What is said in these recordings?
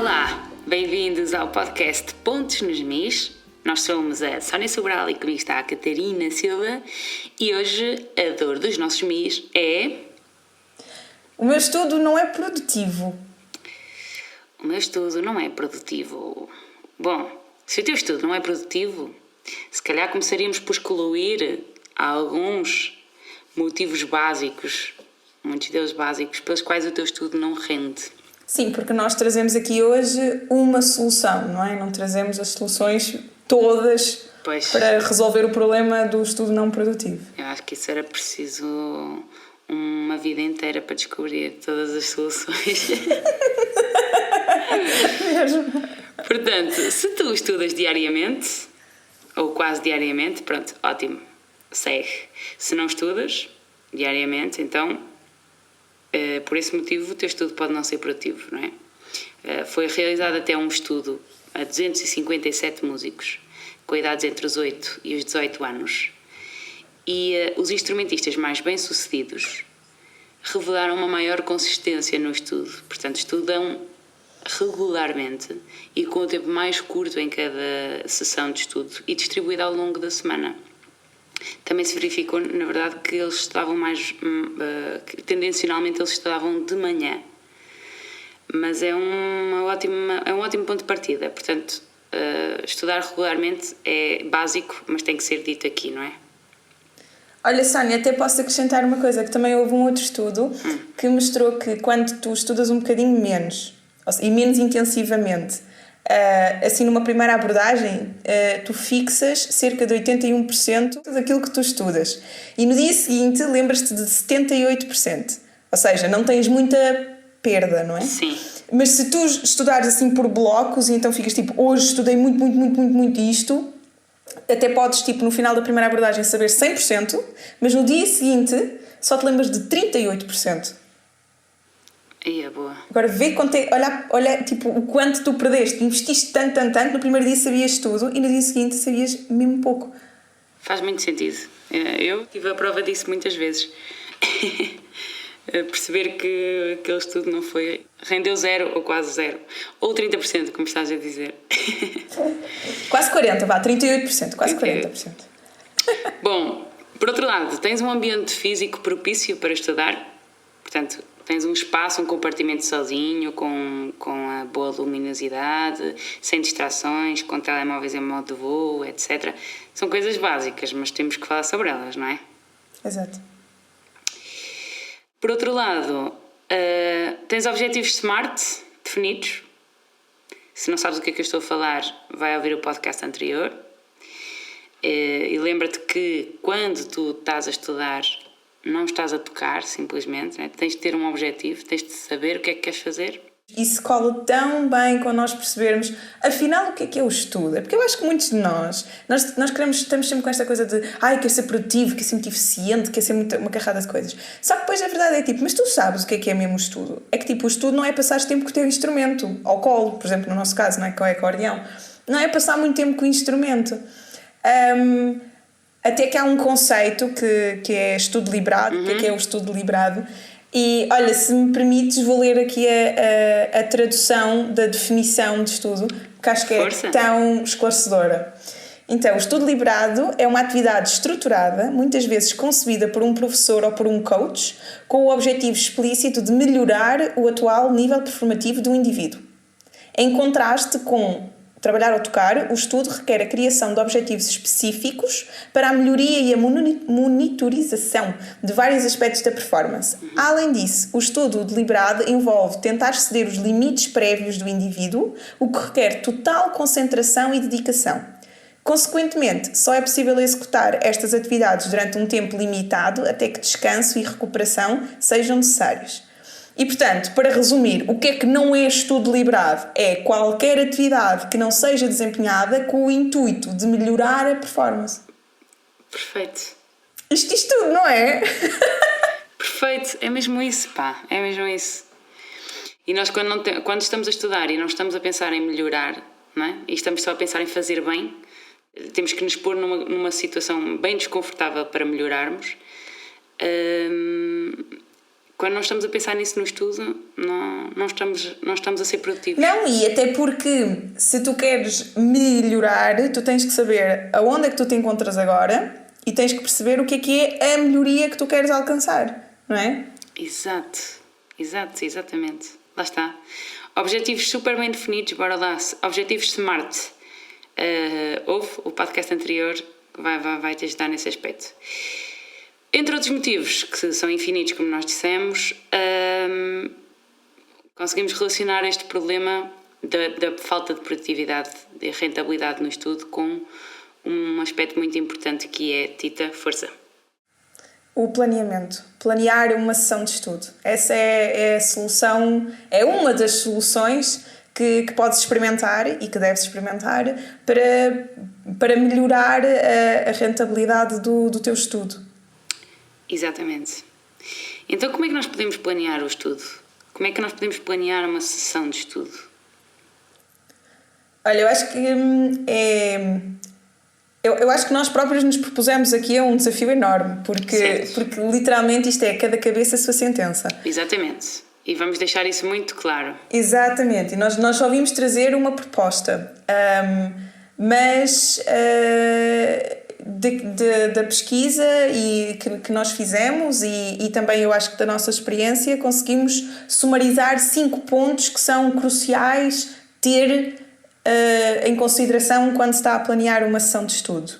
Olá, bem-vindos ao podcast Pontos nos Mis. Nós somos a Sónia Sobral e comigo está a Catarina Silva e hoje a dor dos nossos Mis é... O meu estudo não é produtivo. O meu estudo não é produtivo. Bom, se o teu estudo não é produtivo, se calhar começaríamos por excluir alguns motivos básicos, muitos deles básicos, pelos quais o teu estudo não rende. Sim, porque nós trazemos aqui hoje uma solução, não é? Não trazemos as soluções todas para resolver o problema do estudo não produtivo. Eu acho que isso era preciso uma vida inteira para descobrir todas as soluções. Mesmo. Portanto, se tu estudas diariamente, ou quase diariamente, pronto, ótimo, segue. Se não estudas diariamente, então, por esse motivo, o teu estudo pode não ser produtivo, não é? Foi realizado até um estudo a 257 músicos, com idades entre os 8 e os 18 anos. E os instrumentistas mais bem-sucedidos revelaram uma maior consistência no estudo. Portanto, estudam regularmente e com o tempo mais curto em cada sessão de estudo e distribuído ao longo da semana. Também se verificou, na verdade, que eles estudavam mais... que tendencionalmente eles estudavam de manhã. Mas é um ótimo ponto de partida. Portanto, estudar regularmente é básico, mas tem que ser dito aqui, não é? Olha, Sónia, até posso acrescentar uma coisa, que também houve um outro estudo que mostrou que quando tu estudas um bocadinho menos, e menos intensivamente, assim numa primeira abordagem, tu fixas cerca de 81% daquilo que tu estudas. E no dia seguinte lembras-te de 78%. Ou seja, não tens muita perda, não é? Sim. Mas se tu estudares assim por blocos e então ficas tipo, hoje estudei muito isto, até podes, tipo, no final da primeira abordagem saber 100%, mas no dia seguinte só te lembras de 38%. Aí é boa. Agora vê quanto é, olha tipo, o quanto tu perdeste, investiste tanto, no primeiro dia sabias tudo e no dia seguinte sabias mesmo pouco. Faz muito sentido. Eu tive a prova disso muitas vezes. Perceber que aquele estudo não foi... rendeu 0 ou quase 0. Ou 30%, como estás a dizer. Quase 40%, vá, 38%, quase 40%. Bom, por outro lado, tens um ambiente físico propício para estudar. Portanto, tens um espaço, um compartimento sozinho, com a boa luminosidade, sem distrações, com telemóveis em modo de voo, etc. São coisas básicas, mas temos que falar sobre elas, não é? Exato. Por outro lado, tens objetivos SMART definidos. Se não sabes o que é que eu estou a falar, vai ouvir o podcast anterior. E lembra-te que quando tu estás a estudar, não estás a tocar, simplesmente. Né? Tens de ter um objetivo, tens de saber o que é que queres fazer. Isso cola tão bem quando nós percebermos, afinal, o que é o estudo? É porque eu acho que muitos de nós estamos sempre com esta coisa de quer ser produtivo, quer ser muito eficiente, quer ser uma carrada de coisas. Só que depois a verdade é tipo, mas tu sabes o que é mesmo o estudo? É que tipo, o estudo não é passar tempo com o teu instrumento, ao colo, por exemplo, no nosso caso, não é? Com o acordeão. Não é passar muito tempo com o instrumento. Até que há um conceito que é estudo deliberado, o que é o estudo deliberado. E, olha, se me permites, vou ler aqui a tradução da definição de estudo, porque acho que é tão esclarecedora. Então, o estudo deliberado é uma atividade estruturada, muitas vezes concebida por um professor ou por um coach, com o objetivo explícito de melhorar o atual nível performativo do indivíduo. Em contraste com trabalhar ou tocar, o estudo requer a criação de objetivos específicos para a melhoria e a monitorização de vários aspectos da performance. Além disso, o estudo deliberado envolve tentar exceder os limites prévios do indivíduo, o que requer total concentração e dedicação. Consequentemente, só é possível executar estas atividades durante um tempo limitado até que descanso e recuperação sejam necessários. E, portanto, para resumir, o que é que não é estudo deliberado? É qualquer atividade que não seja desempenhada com o intuito de melhorar a performance. Perfeito. Isto tudo, não é? Perfeito. É mesmo isso, pá. É mesmo isso. E nós, quando estamos a estudar e não estamos a pensar em melhorar, não é? E estamos só a pensar em fazer bem, temos que nos pôr numa situação bem desconfortável para melhorarmos. quando nós estamos a pensar nisso no estudo, não estamos a ser produtivos. Não, e até porque se tu queres melhorar, tu tens que saber aonde é que tu te encontras agora e tens que perceber o que é a melhoria que tu queres alcançar, não é? Exatamente. Lá está. Objetivos super bem definidos, bora lá. Objetivos SMART. Houve o podcast anterior que vai te ajudar nesse aspecto. Entre outros motivos, que são infinitos, como nós dissemos, conseguimos relacionar este problema da falta de produtividade e rentabilidade no estudo com um aspecto muito importante que é, Tita, força. O planeamento. Planear uma sessão de estudo. Essa é a solução, é uma das soluções que podes experimentar e que deves experimentar para melhorar a rentabilidade do teu estudo. Exatamente. Então, como é que nós podemos planear o estudo? Como é que nós podemos planear uma sessão de estudo? Olha, eu acho que eu acho que nós próprios nos propusemos aqui um desafio enorme, porque literalmente isto é cada cabeça a sua sentença. Exatamente. E vamos deixar isso muito claro. Exatamente. E nós só vimos trazer uma proposta. Mas da pesquisa que nós fizemos e também eu acho que da nossa experiência conseguimos sumarizar 5 pontos que são cruciais ter em consideração quando se está a planear uma sessão de estudo.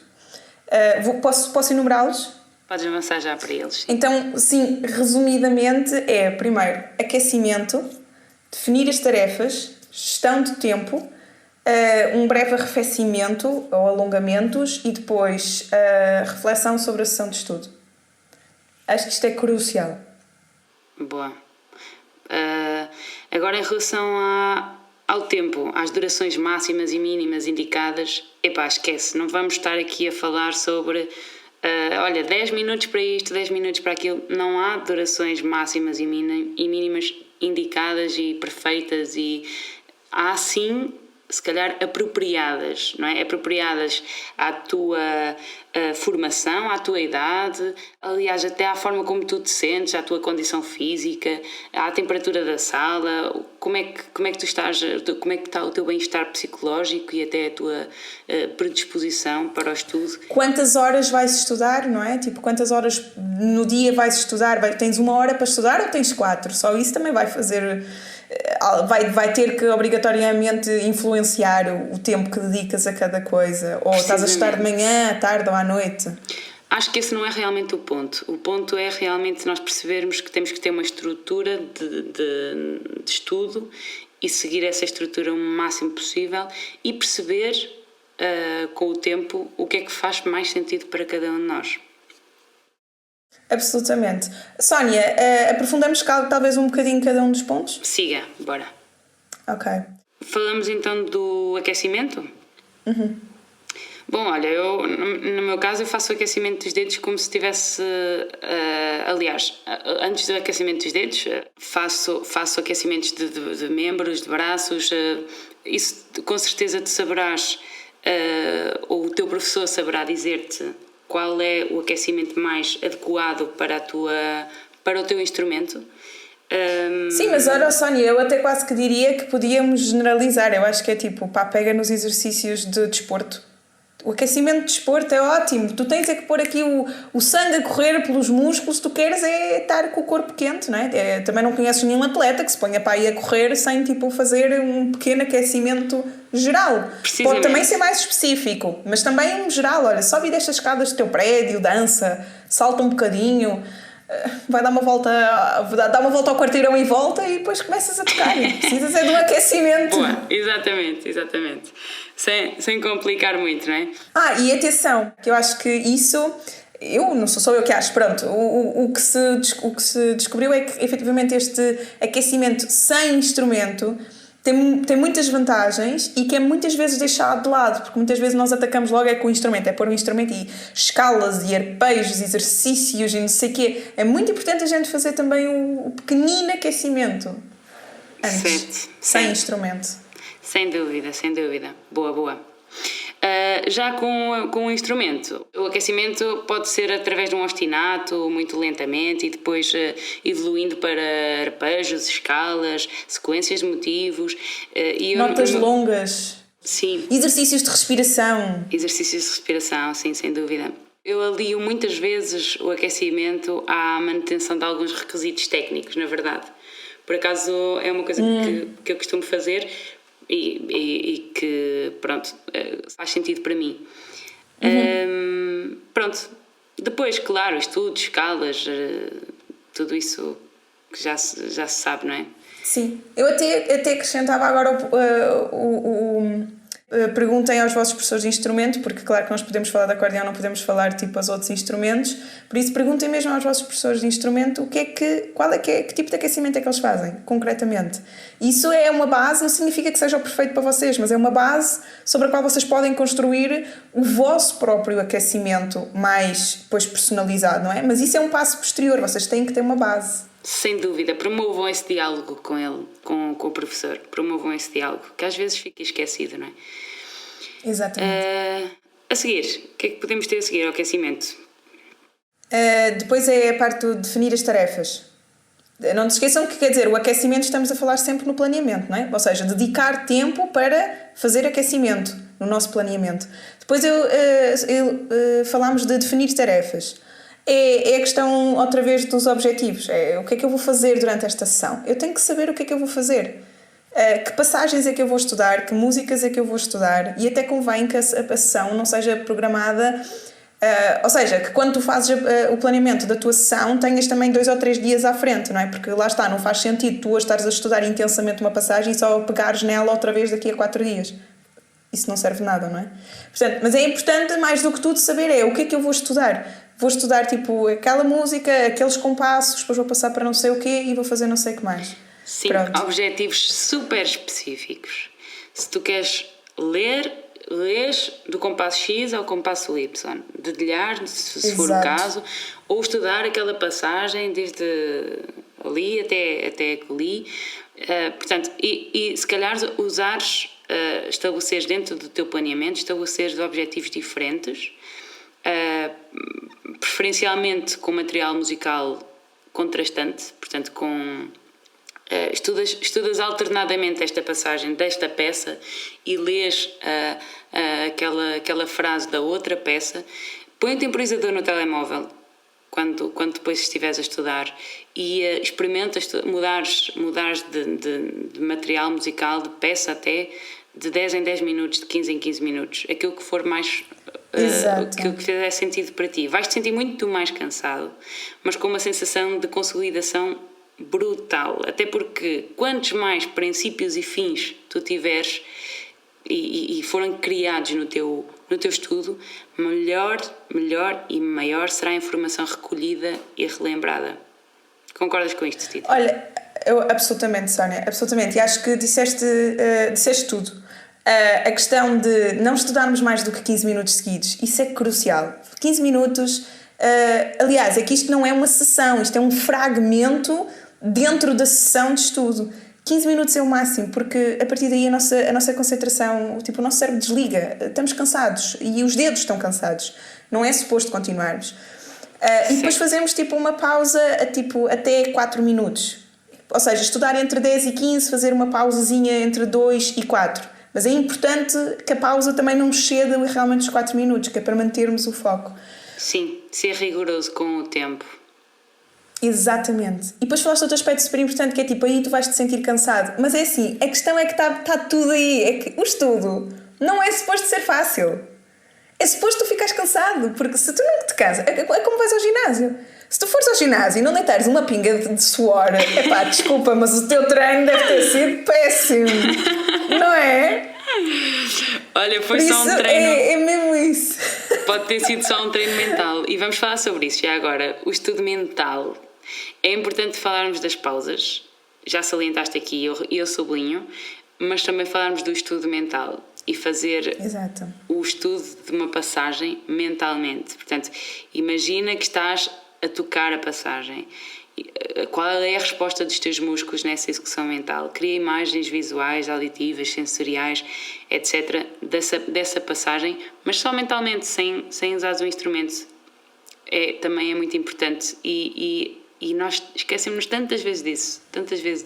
Posso enumerá-los? Podes avançar já para eles. Então, sim, resumidamente é, primeiro, aquecimento, definir as tarefas, gestão de tempo, um breve arrefecimento ou alongamentos e depois reflexão sobre a sessão de estudo. Acho que isto é crucial. Boa. Agora, em relação ao tempo, às durações máximas e mínimas indicadas, esquece, não vamos estar aqui a falar sobre 10 minutos para isto, 10 minutos para aquilo. Não há durações máximas e mínimas indicadas e perfeitas, e há sim, se calhar, apropriadas, não é? Apropriadas à tua formação, à tua idade, aliás, até à forma como tu te sentes, à tua condição física, à temperatura da sala, como é que tu estás, como é que está o teu bem-estar psicológico e até a tua predisposição para o estudo. Quantas horas vais estudar, não é? Tipo, quantas horas no dia vais estudar? Tens 1 hora para estudar ou tens 4? Só isso também vai fazer... Vai ter que obrigatoriamente influenciar o tempo que dedicas a cada coisa. Ou estás a estudar de manhã, à tarde ou à noite. Acho que esse não é realmente o ponto. O ponto é realmente nós percebermos que temos que ter uma estrutura de estudo e seguir essa estrutura o máximo possível e perceber com o tempo o que é que faz mais sentido para cada um de nós. Absolutamente. Sónia, aprofundamos talvez um bocadinho cada um dos pontos? Siga, bora. Ok. Falamos então do aquecimento? Uhum. Bom, olha, no meu caso eu faço o aquecimento dos dedos como se tivesse... aliás, antes do aquecimento dos dedos faço aquecimentos de membros, de braços. Isso com certeza tu saberás, ou o teu professor saberá dizer-te qual é o aquecimento mais adequado para o teu instrumento. Sim, mas olha, Sónia, eu até quase que diria que podíamos generalizar. Eu acho que é tipo, pega nos exercícios de desporto. O aquecimento de desporto é ótimo. Tu tens que pôr aqui o sangue a correr pelos músculos. Tu queres é estar com o corpo quente, não é? Também não conheces nenhum atleta que se ponha para aí a correr sem fazer um pequeno aquecimento geral. Pode também ser mais específico, mas também um geral. Olha, sobe e deixa as escadas do teu prédio, dança, salta um bocadinho, vai dar uma volta ao quarteirão e volta e depois começas a tocar. Precisas é de um aquecimento. Boa, exatamente. Sem complicar muito, não é? E atenção, que eu acho que isso... Eu não sou só eu que acho, pronto. O que se descobriu é que efetivamente este aquecimento sem instrumento tem muitas vantagens e que é muitas vezes deixado de lado, porque muitas vezes nós atacamos logo com o instrumento, é pôr o instrumento e escalas e arpejos, exercícios e não sei o quê. É muito importante a gente fazer também o pequenino aquecimento antes, sem instrumento. Sem dúvida. Boa. Já com o instrumento, o aquecimento pode ser através de um ostinato, muito lentamente, e depois evoluindo para arpejos, escalas, sequências de motivos. Notas longas. Sim. Exercícios de respiração. Exercícios de respiração, sim, sem dúvida. Eu alio muitas vezes o aquecimento à manutenção de alguns requisitos técnicos, na verdade. Por acaso é uma coisa que eu costumo fazer e que, pronto, faz sentido para mim. Pronto, depois, claro, estudos, escalas, tudo isso que já se sabe, não é? Sim, eu até acrescentava agora perguntem aos vossos professores de instrumento, porque claro que nós podemos falar de acordeão, não podemos falar tipo aos outros instrumentos, por isso perguntem mesmo aos vossos professores de instrumento que tipo de aquecimento é que eles fazem, concretamente. Isso é uma base, não significa que seja o perfeito para vocês, mas é uma base sobre a qual vocês podem construir o vosso próprio aquecimento mais depois personalizado, não é? Mas isso é um passo posterior, vocês têm que ter uma base. Sem dúvida, promovam esse diálogo com ele, com o professor, promovam esse diálogo, que às vezes fica esquecido, não é? Exatamente. A seguir, o que é que podemos ter a seguir ao aquecimento? Depois é a parte de definir as tarefas. Não te esqueçam que, quer dizer, o aquecimento estamos a falar sempre no planeamento, não é? Ou seja, dedicar tempo para fazer aquecimento no nosso planeamento. Depois falámos de definir tarefas. É a questão, outra vez, dos objetivos. O que é que eu vou fazer durante esta sessão? Eu tenho que saber o que é que eu vou fazer. Que passagens é que eu vou estudar, que músicas é que eu vou estudar, e até convém que a sessão não seja programada, ou seja, que quando tu fazes o planeamento da tua sessão tenhas também 2 ou 3 dias à frente, não é? Porque lá está, não faz sentido tu hoje estares a estudar intensamente uma passagem e só pegares nela outra vez daqui a 4 dias. Isso não serve nada, não é? Portanto, mas é importante, mais do que tudo, saber o que é que eu vou estudar. Vou estudar tipo aquela música, aqueles compassos, depois vou passar para não sei o quê e vou fazer não sei o que mais. Sim, pronto. Objetivos super específicos. Se tu queres lês do compasso X ao compasso Y, dedilhar, se for o caso, ou estudar aquela passagem desde ali até ali. Portanto, e se calhar estabeleceres dentro do teu planeamento, estabeleceres objetivos diferentes, preferencialmente com material musical contrastante, portanto estudas alternadamente esta passagem desta peça e lês aquela frase da outra peça. Põe o temporizador no telemóvel quando depois estiveres a estudar e experimentas mudares de material musical, de peça até, de 10 em 10 minutos, de 15 em 15 minutos, aquilo que for mais que fizer sentido para ti. Vais-te sentir muito mais cansado, mas com uma sensação de consolidação brutal, até porque quantos mais princípios e fins tu tiveres e forem criados no teu estudo, melhor e maior será a informação recolhida e relembrada. Concordas com isto, Tito? Olha, eu absolutamente, Sónia, absolutamente, e acho que disseste tudo. A questão de não estudarmos mais do que 15 minutos seguidos, isso é crucial. 15 minutos, aliás, é que isto não é uma sessão, isto é um fragmento dentro da sessão de estudo. 15 minutos é o máximo, porque a partir daí a nossa concentração, o nosso cérebro desliga, estamos cansados e os dedos estão cansados, não é suposto continuarmos. E depois fazemos uma pausa até 4 minutos, ou seja, estudar entre 10 e 15, fazer uma pausazinha entre 2 e 4. Mas é importante que a pausa também não exceda realmente os 4 minutos, que é para mantermos o foco. Sim, ser rigoroso com o tempo. Exatamente. E depois falaste outro aspecto super importante, que é aí tu vais te sentir cansado. Mas é assim, a questão é que está tudo aí. É que o estudo não é suposto ser fácil. É suposto tu ficares cansado, porque se tu não te cansas, é como vais ao ginásio. Se tu fores ao ginásio e não deitares uma pinga de suor, desculpa, mas o teu treino deve ter sido péssimo. Não é? Olha, foi só um treino. É mesmo isso. Pode ter sido só um treino mental. E vamos falar sobre isso já agora. O estudo mental. É importante falarmos das pausas. Já salientaste aqui, eu sublinho. Mas também falarmos do estudo mental. E fazer o estudo de uma passagem mentalmente. Portanto, imagina que estás a tocar a passagem qual é a resposta dos teus músculos nessa execução mental. Cria imagens visuais, auditivas, sensoriais, etc. dessa passagem, mas só mentalmente, sem usar o instrumento. Também é muito importante e nós esquecemos tantas vezes disso.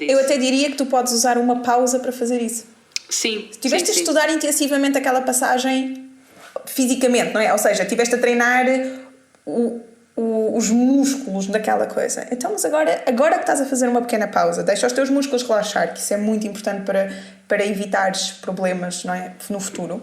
Eu até diria que tu podes usar uma pausa para fazer isso. Sim. Se tiveste a estudar intensivamente aquela passagem fisicamente, não é? Ou seja, estiveste a treinar os músculos daquela coisa. Então, mas agora que estás a fazer uma pequena pausa, deixa os teus músculos relaxar, que isso é muito importante para evitares problemas, não é? No futuro.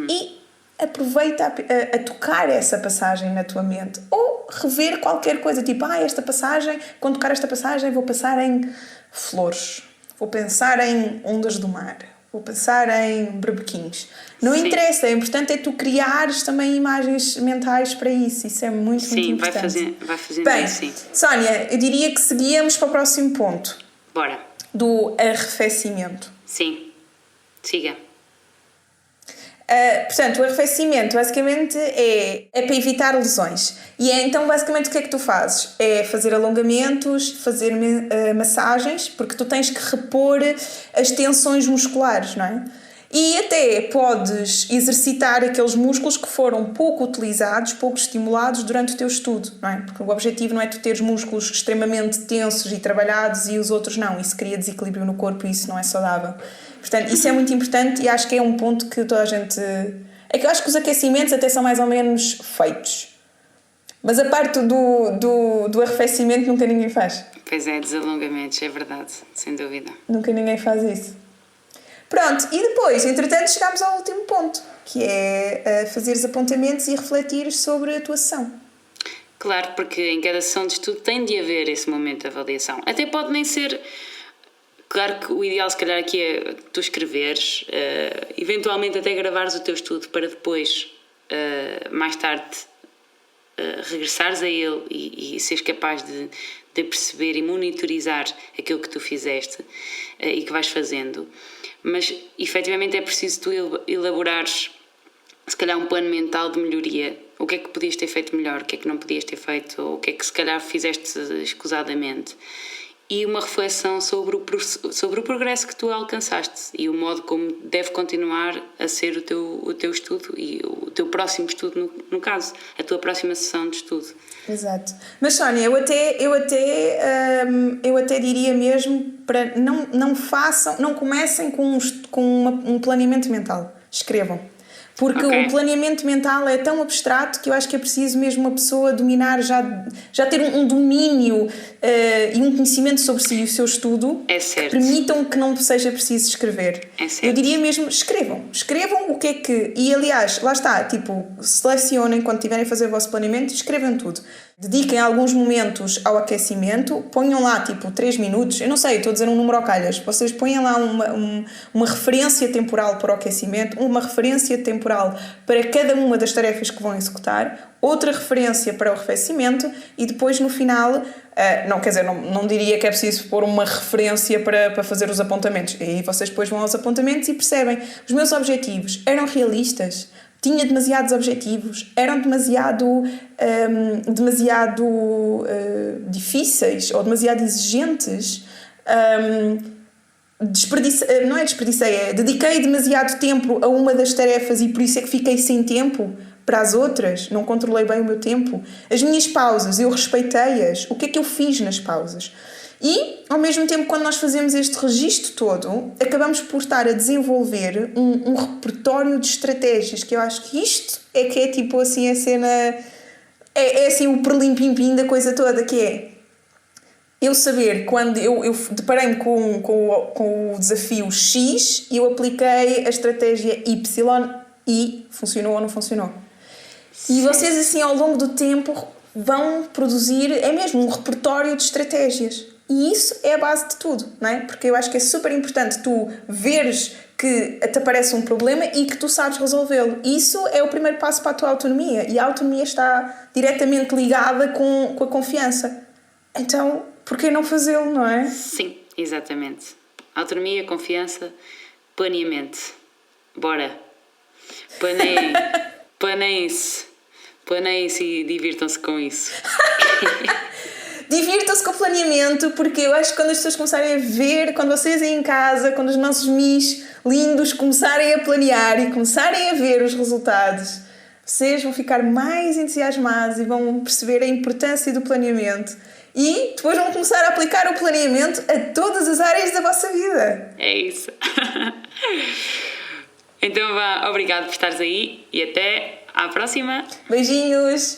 E aproveita a tocar essa passagem na tua mente. Ou rever qualquer coisa, tipo, esta passagem, quando tocar esta passagem vou pensar em flores, vou pensar em ondas do mar, vou pensar em berbequins. Não interessa, é importante tu criares também imagens mentais para isso. Isso é muito importante. Sim, vai fazendo bem, isso, sim. Sónia, eu diria que seguíamos para o próximo ponto. Bora. Do arrefecimento. Sim, siga. Portanto, o arrefecimento basicamente é para evitar lesões. E então basicamente o que é que tu fazes? É fazer alongamentos, fazer massagens, porque tu tens que repor as tensões musculares, não é? E até podes exercitar aqueles músculos que foram pouco utilizados, pouco estimulados durante o teu estudo, não é? Porque o objetivo não é tu teres músculos extremamente tensos e trabalhados e os outros não. Isso cria desequilíbrio no corpo e isso não é saudável. Portanto, isso é muito importante e acho que é um ponto que toda a gente... É que eu acho que os aquecimentos até são mais ou menos feitos. Mas a parte do arrefecimento nunca ninguém faz. Pois é, desalongamentos, é verdade, sem dúvida. Nunca ninguém faz isso. Pronto, e depois, entretanto, chegámos ao último ponto, que é fazeres apontamentos e refletires sobre a tua sessão. Claro, porque em cada sessão de estudo tem de haver esse momento de avaliação. Até pode nem ser... Claro que o ideal, se calhar, aqui é tu escreveres, eventualmente até gravares o teu estudo para depois, mais tarde, regressares a ele e seres capaz de perceber e monitorizar aquilo que tu fizeste e que vais fazendo. Mas, efetivamente, é preciso tu elaborares, se calhar, um plano mental de melhoria. O que é que podias ter feito melhor, o que é que não podias ter feito, ou o que é que, se calhar, fizeste escusadamente. E uma reflexão sobre o progresso que tu alcançaste e o modo como deve continuar a ser o teu estudo e o teu próximo estudo, no caso, a tua próxima sessão de estudo. Exato. Mas, Sónia, eu até diria mesmo para não comecem com um planeamento mental. Escrevam. Porque o planeamento mental é tão abstrato que eu acho que é preciso mesmo uma pessoa dominar, já ter um domínio e um conhecimento sobre si e o seu estudo que permitam que não seja preciso escrever. Eu diria mesmo, escrevam o que é que... E aliás, lá está, selecionem quando tiverem a fazer o vosso planeamento, escrevam tudo. Dediquem alguns momentos ao aquecimento, ponham lá 3 minutos, eu não sei, estou a dizer um número ao calhas, vocês ponham lá uma referência temporal para o aquecimento, uma referência temporal para cada uma das tarefas que vão executar, outra referência para o arrefecimento e depois no final, não diria que é preciso pôr uma referência para fazer os apontamentos, e aí vocês depois vão aos apontamentos e percebem, os meus objetivos eram realistas? Tinha demasiados objetivos, eram demasiado difíceis ou demasiado exigentes, dediquei demasiado tempo a uma das tarefas e por isso é que fiquei sem tempo para as outras, não controlei bem o meu tempo. As minhas pausas, eu respeitei-as, o que é que eu fiz nas pausas? E, ao mesmo tempo, quando nós fazemos este registro todo, acabamos por estar a desenvolver um repertório de estratégias, que eu acho que isto é que é a cena... É assim o perlim-pim-pim da coisa toda, que é... Eu saber, quando eu deparei-me com o desafio X, eu apliquei a estratégia Y e funcionou ou não funcionou. E vocês, assim, ao longo do tempo, vão produzir, é mesmo, um repertório de estratégias. E isso é a base de tudo, não é? Porque eu acho que é super importante tu veres que te aparece um problema e que tu sabes resolvê-lo. Isso é o primeiro passo para a tua autonomia. E a autonomia está diretamente ligada com a confiança. Então, por que não fazê-lo, não é? Sim, exatamente. Autonomia, confiança, planeamento. Bora. Planeiem-se e divirtam-se com isso. Divirtam-se com o planeamento, porque eu acho que quando as pessoas começarem a ver, quando vocês aí em casa, quando os nossos mis lindos começarem a planear e começarem a ver os resultados, vocês vão ficar mais entusiasmados e vão perceber a importância do planeamento. E depois vão começar a aplicar o planeamento a todas as áreas da vossa vida. É isso. Então vá, obrigado por estares aí e até à próxima. Beijinhos!